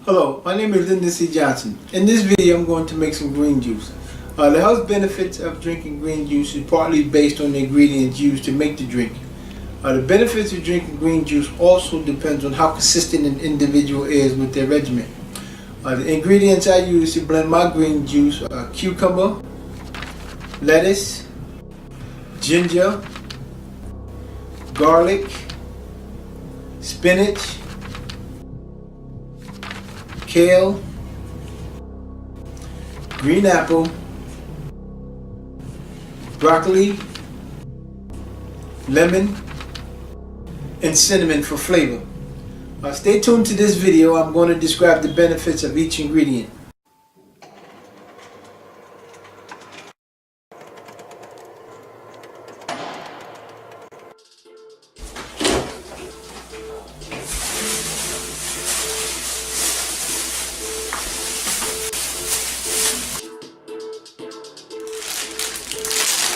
Hello, my name is Linda C. Johnson. In this video I'm going to make some green juice. The health benefits of drinking green juice is partly based on the ingredients used to make the drink. The benefits of drinking green juice also depends on how consistent an individual is with their regimen. The ingredients I use to blend my green juice are cucumber, lettuce, ginger, garlic, spinach, kale, green apple, broccoli, lemon, and cinnamon for flavor. Stay tuned to this video. I'm going to describe the benefits of each ingredient.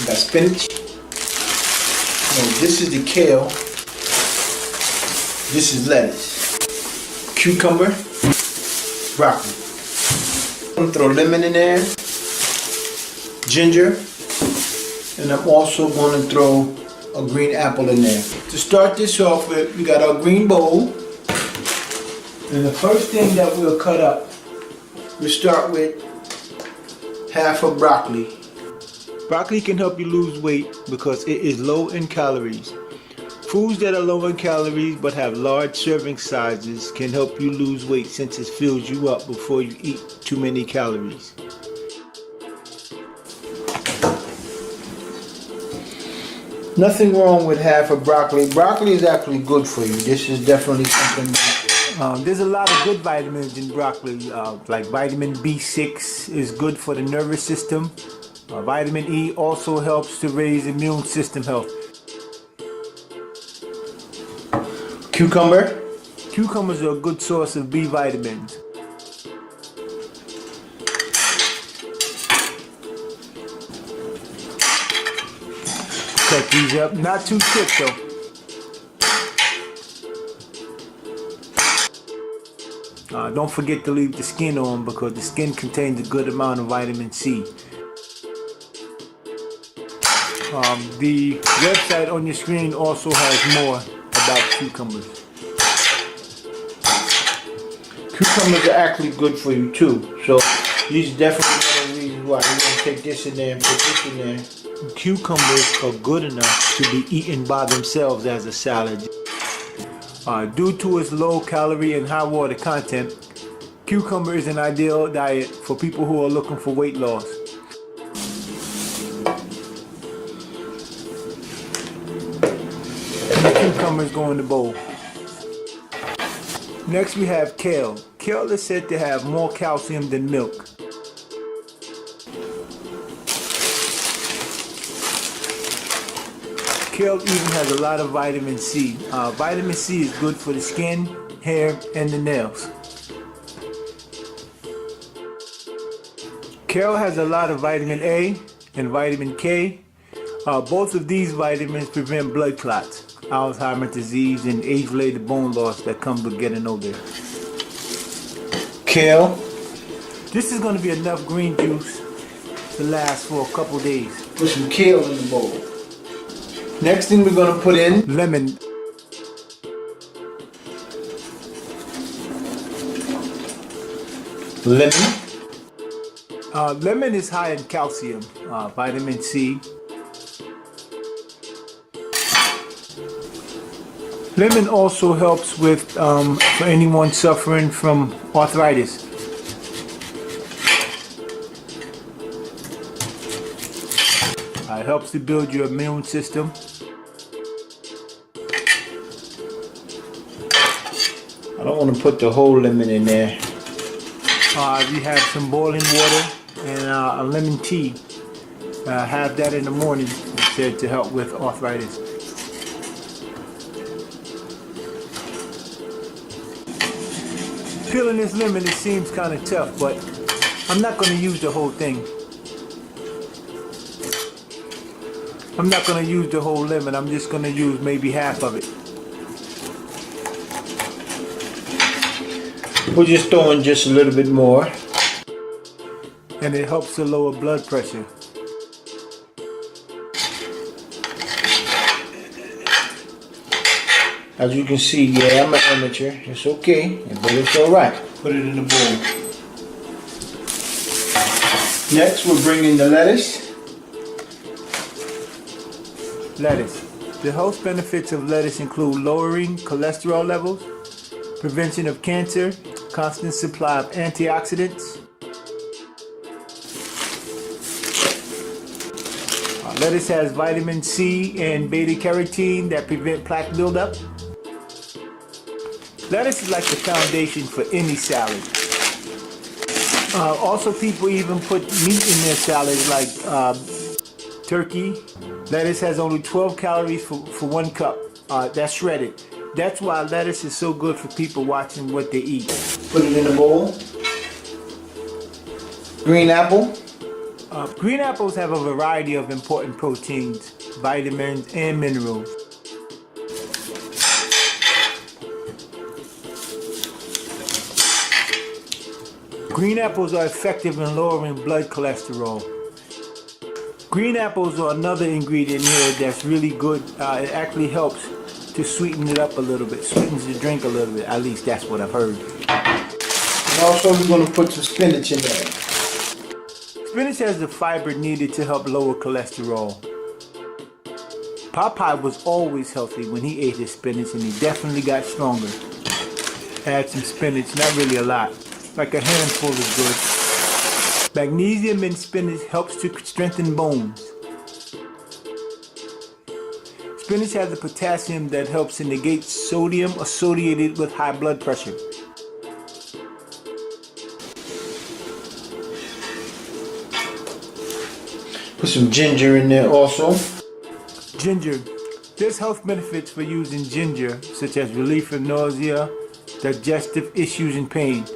We got spinach. No, this is the kale. This is lettuce. Cucumber. Broccoli. I'm going to throw lemon in there. Ginger. And I'm also going to throw a green apple in there. To start this off with, we got our green bowl. And the first thing that we'll cut up, we'll start with half of broccoli. Broccoli can help you lose weight because it is low in calories. Foods that are low in calories but have large serving sizes can help you lose weight since it fills you up before you eat too many calories. Nothing wrong with half of broccoli. Broccoli is actually good for you. This is definitely something. There's a lot of good vitamins in broccoli, like vitamin B6 is good for the nervous system. Vitamin E also helps to raise immune system health. Cucumber. Cucumbers are a good source of B vitamins. Cut these up, not too thick though. Don't forget to leave the skin on because the skin contains a good amount of vitamin C. The website on your screen also has more about cucumbers. Cucumbers are actually good for you too, so these are definitely one of the reasons why you're going to take this in there and put this in there. Cucumbers are good enough to be eaten by themselves as a salad. Due to its low calorie and high water content, cucumber is an ideal diet for people who are looking for weight loss. Cucumbers go in the bowl. Next we have kale. Kale is said to have more calcium than milk. Kale even has a lot of vitamin C. Vitamin C is good for the skin, hair, and the nails. Kale has a lot of vitamin A and vitamin K. Both of these vitamins prevent blood clots, Alzheimer's disease, and age-related bone loss that comes with getting older. Kale. This is going to be enough green juice to last for a couple days. Put some kale in the bowl. Next thing we're going to put in lemon. Lemon. Lemon is high in calcium, vitamin C. Lemon also helps with, for anyone suffering from arthritis. It helps to build your immune system. I don't want to put the whole lemon in there. We have some boiling water and a lemon tea. Have that in the morning, it's said to help with arthritis. Peeling this lemon, it seems kind of tough, but I'm not going to use the whole thing. I'm not going to use the whole lemon, I'm just going to use maybe half of it. We're just throwing just a little bit more. And it helps to lower blood pressure. As you can see, yeah, I'm an amateur. It's okay, but it's alright. Put it in the bowl. Next, we're bringing the lettuce. Lettuce. The health benefits of lettuce include lowering cholesterol levels, prevention of cancer, constant supply of antioxidants. Lettuce has vitamin C and beta carotene that prevent plaque buildup. Lettuce is like the foundation for any salad. Also, people even put meat in their salads, like turkey. Lettuce has only 12 calories for 1 cup. That's shredded. That's why lettuce is so good for people watching what they eat. Put it in a bowl. Green apple. Green apples have a variety of important proteins, vitamins, and minerals. Green apples are effective in lowering blood cholesterol. Green apples are another ingredient here that's really good. It actually helps to sweeten it up a little bit, sweetens the drink a little bit. At least that's what I've heard. And also we're going to put some spinach in there. Spinach has the fiber needed to help lower cholesterol. Popeye was always healthy when he ate his spinach, and he definitely got stronger. Add some spinach, not really a lot. Like a handful is good. Magnesium in spinach helps to strengthen bones. Spinach has the potassium that helps to negate sodium associated with high blood pressure. Put some ginger in there also. Ginger. There's health benefits for using ginger, such as relief from nausea, digestive issues, and pain.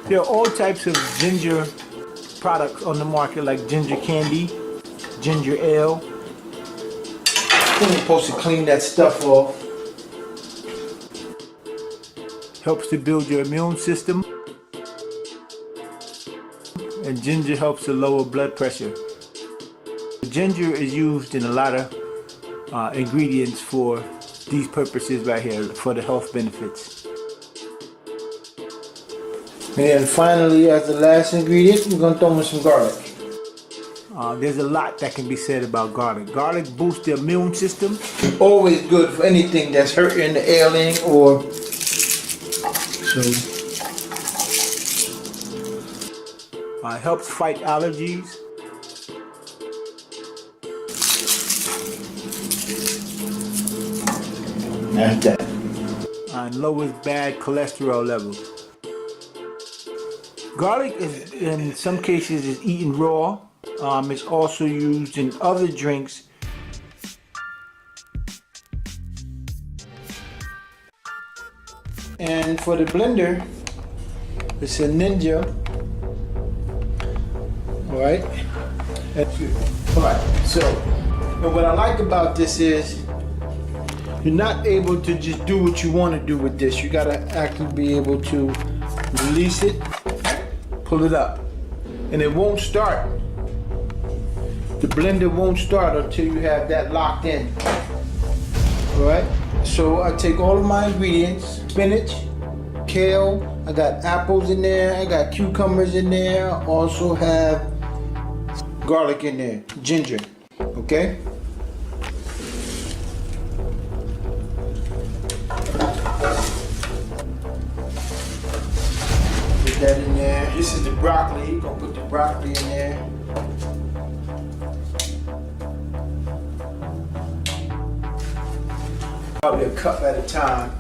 There are all types of ginger products on the market, like ginger candy, ginger ale. You're supposed to clean that stuff off. Helps to build your immune system. And ginger helps to lower blood pressure. Ginger is used in a lot of ingredients for these purposes right here, for the health benefits. And then finally, as the last ingredient, we're going to throw in some garlic. There's a lot that can be said about garlic. Garlic boosts the immune system. Always good for anything that's hurting, ailing, or helps fight allergies. That's that. And lowers bad cholesterol levels. Garlic is, in some cases, is eaten raw. It's also used in other drinks. And for the blender, it's a Ninja. Alright. That's good. Alright, so and what I like about this is you're not able to just do what you want to do with this. You gotta actually be able to release it, pull it up, and it won't start. The blender won't start until you have that locked in. Alright, so I take all of my ingredients, spinach, kale, I got apples in there, I got cucumbers in there, I also have garlic in there, ginger, okay? Put that in there. This is the broccoli, you're gonna put the broccoli in there. Probably a cup at a time.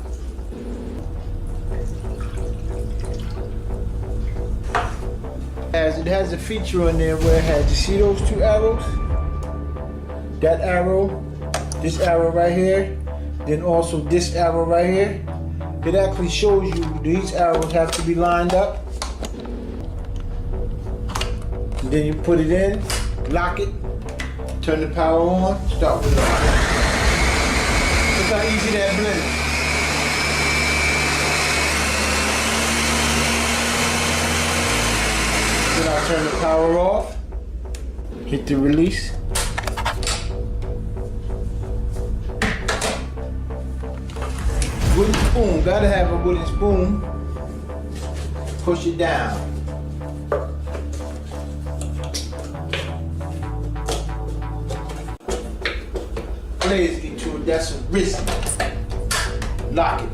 As it has a feature on there where it has, you see those two arrows? That arrow, this arrow right here, then also this arrow right here. It actually shows you these arrows have to be lined up. And then you put it in, lock it, turn the power on, start with it. Look how easy that blends. Turn the power off. Hit the release. Wooden spoon, gotta have a wooden spoon. Push it down. Blades get to it, that's some risk. Lock it.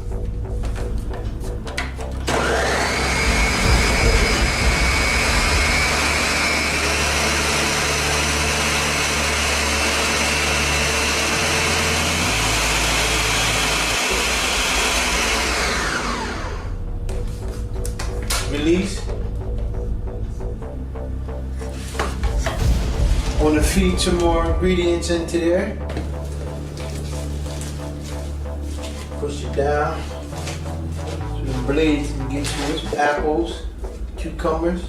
Release. I want to feed some more ingredients into there. Push it down so the blades can get to it. Apples, cucumbers.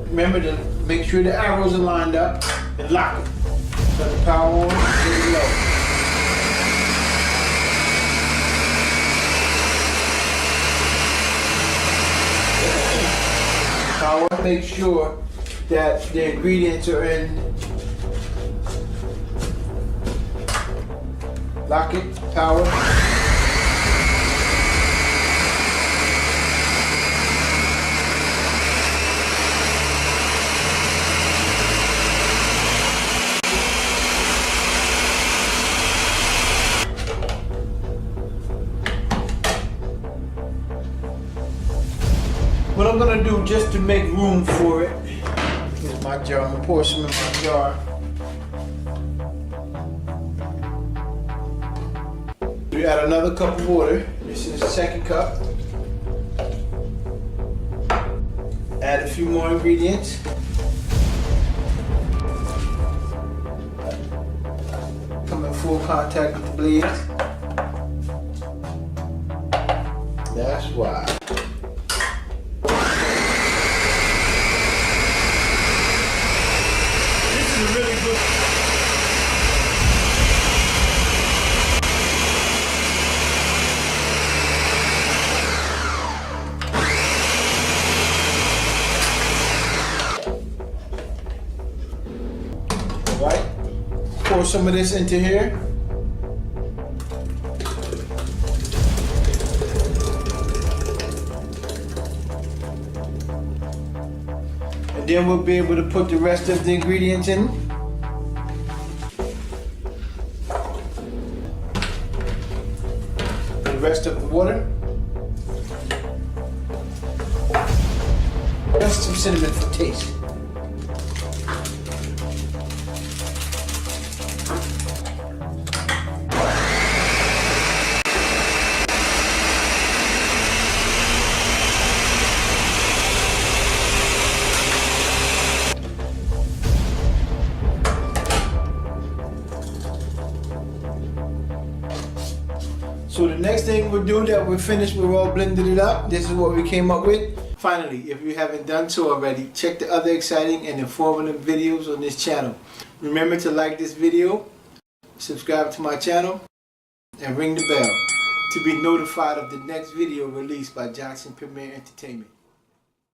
Remember to make sure the arrows are lined up and lock it. Turn the power on, get it low. Power, make sure that the ingredients are in. Lock it, power. What I'm gonna do just to make room for it, here's my jar, I'm gonna pour some in my jar. We add another cup of water. This is the second cup. Add a few more ingredients. Come in full contact with the blades. That's why. This is really good. Right? Pour some of this into here. And then we'll be able to put the rest of the ingredients in. The rest of the water. Just some cinnamon for taste. So the next thing we'll do that we're finished, we're all blended it up. This is what we came up with. Finally, if you haven't done so already, check the other exciting and informative videos on this channel. Remember to like this video, subscribe to my channel, and ring the bell to be notified of the next video released by Johnson Premere Entertainment.